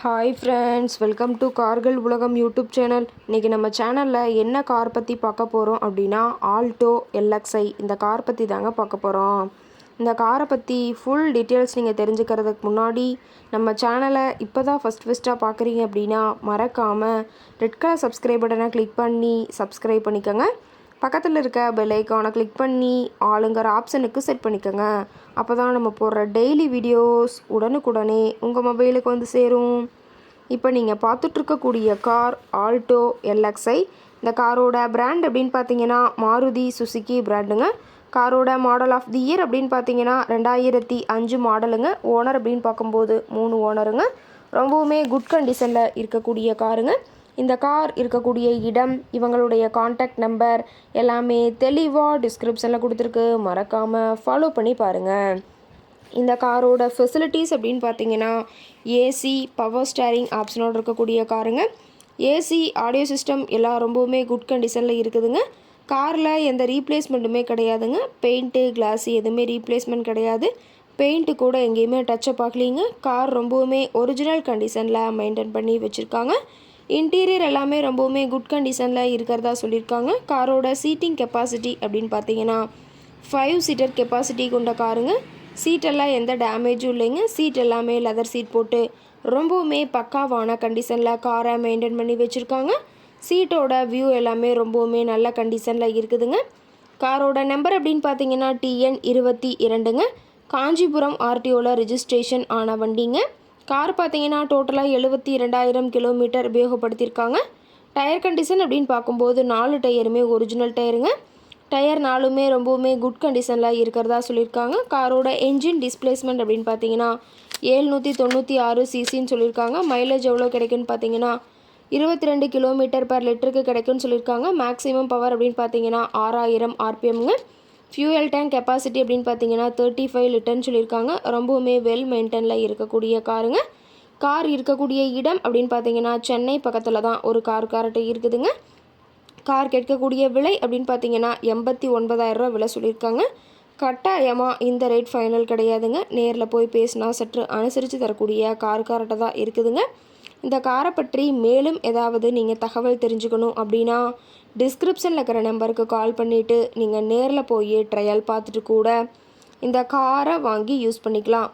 Hi friends, welcome to கார்கள் உலகம் YouTube channel. இன்றைக்கி நம்ம சேனலில் என்ன கார் பற்றி பார்க்க போகிறோம் அப்படின்னா ஆல்டோ LXi இந்த கார் பற்றி தாங்க பார்க்க போகிறோம். இந்த காரை பற்றி ஃபுல் டீட்டெயில்ஸ் நீங்கள் தெரிஞ்சுக்கிறதுக்கு முன்னாடி நம்ம சேனலை இப்போ தான் ஃபஸ்ட்டாக பார்க்குறீங்க அப்படின்னா மறக்காமல் ரெட் கலர் சப்ஸ்கிரைப் பட்டனை கிளிக் பண்ணி சப்ஸ்கிரைப் பண்ணிக்கோங்க. பக்கத்தில் இருக்க பெல் ஐக்கானை கிளிக் பண்ணி ஆளுங்கிற ஆப்ஷனுக்கு செட் பண்ணிக்கோங்க. அப்போ தான் நம்ம போடுற டெய்லி வீடியோஸ் உடனுக்குடனே உங்கள் மொபைலுக்கு வந்து சேரும். இப்போ நீங்கள் பார்த்துட்ருக்கக்கூடிய கார் ஆல்டோ LXi. இந்த காரோட பிராண்ட் அப்படின்னு பார்த்தீங்கன்னா மாருதி சுசுகி பிராண்டுங்க. காரோட மாடல் ஆஃப் தி இயர் அப்படின்னு பார்த்தீங்கன்னா 2005 மாடலுங்க. ஓனர் அப்படின்னு பார்க்கும்போது 3 ஓனருங்க. ரொம்பவுமே குட் கண்டிஷனில் இருக்கக்கூடிய காருங்க. இந்த கார் இருக்கக்கூடிய இடம், இவங்களுடைய காண்டாக்ட் நம்பர் எல்லாமே தெளிவாக டிஸ்கிரிப்ஷனில் கொடுத்துருக்கு. மறக்காமல் ஃபாலோ பண்ணி பாருங்கள். இந்த காரோட ஃபெசிலிட்டிஸ் அப்படின்னு பார்த்தீங்கன்னா ஏசி, பவர் ஸ்டேரிங் ஆப்ஷனோடு இருக்கக்கூடிய காருங்க. ஏசி, ஆடியோ சிஸ்டம் எல்லாம் ரொம்பவுமே குட் கண்டிஷனில் இருக்குதுங்க. காரில் எந்த ரீப்ளேஸ்மெண்ட்டுமே கிடையாதுங்க. பெயிண்ட்டு, கிளாஸு எதுவுமே ரீப்ளேஸ்மெண்ட் கிடையாது. பெயிண்ட்டு கூட எங்கேயுமே டச்சப் ஆகலிங்க. கார் ரொம்பவுமே ஒரிஜினல் கண்டிஷனில் மெயின்டைன் பண்ணி வச்சுருக்காங்க. இன்டீரியர் எல்லாமே ரொம்பவுமே குட் கண்டிஷனில் இருக்கிறதா சொல்லியிருக்காங்க. காரோட சீட்டிங் கெப்பாசிட்டி அப்படின்னு பார்த்தீங்கன்னா 5 சீட்டர் கெப்பாசிட்டி கொண்ட காருங்க. சீட்டெல்லாம் எந்த டேமேஜும் இல்லைங்க. சீட் எல்லாமே லெதர் சீட் போட்டு ரொம்பவுமே பக்காவான கண்டிஷனில் காரை மெயின்டைன் பண்ணி வச்சுருக்காங்க. சீட்டோட வியூ எல்லாமே ரொம்பவுமே நல்ல கண்டிஷனில் இருக்குதுங்க. காரோட நம்பர் அப்படின்னு பார்த்தீங்கன்னா TN 22ங்க. காஞ்சிபுரம் RTOவில் ரிஜிஸ்ட்ரேஷன் ஆன வண்டிங்க. கார் பார்த்தீங்கன்னா டோட்டலாக 72,000 கிலோமீட்டர் உபயோகப்படுத்தியிருக்காங்க. டயர் கண்டிஷன் அப்படின்னு பார்க்கும்போது 4 டயருமே ஒரிஜினல் டயருங்க. டயர் 4மே ரொம்பவுமே குட் கண்டிஷனில் இருக்கிறதா சொல்லியிருக்காங்க. காரோட என்ஜின் டிஸ்பிளேஸ்மெண்ட் அப்படின்னு பார்த்தீங்கன்னா 796 சிசின்னு சொல்லியிருக்காங்க. மைலேஜ் எவ்வளோ கிடைக்குன்னு பார்த்தீங்கன்னா 22 கிலோமீட்டர் பர் லிட்டருக்கு கிடைக்குன்னு சொல்லியிருக்காங்க. மேக்ஸிமம் பவர் அப்படின்னு பார்த்தீங்கன்னா 6000 RPMங்க. ஃபியூயல் டேங்க் கெப்பாசிட்டி அப்படின்னு பார்த்தீங்கன்னா 35 லிட்டர்னு சொல்லியிருக்காங்க. ரொம்பவுமே வெல் மெயின்டெனில் இருக்கக்கூடிய காருங்க. கார் இருக்கக்கூடிய இடம் அப்படின்னு பார்த்தீங்கன்னா சென்னை பக்கத்தில் தான் ஒரு கார்கிட்ட இருக்குதுங்க. கார் கேட்கக்கூடிய விலை அப்படின்னு பார்த்தீங்கன்னா 89,000 ரூபா விலை சொல்லியிருக்காங்க. கட்டாயமாக இந்த ரேட் ஃபைனல் கிடையாதுங்க. நேரில் போய் பேசினா சற்று அனுசரித்து தரக்கூடிய கார்கிட்ட தான் இருக்குதுங்க. இந்த காரை பற்றி மேலும் ஏதாவது நீங்கள் தகவல் தெரிஞ்சுக்கணும் அப்படின்னா டிஸ்கிரிப்ஷனில் இருக்கிற நம்பருக்கு கால் பண்ணிவிட்டு நீங்கள் நேரில் போய் ட்ரையல் பார்த்துட்டு கூட இந்த காரை வாங்கி யூஸ் பண்ணிக்கலாம்.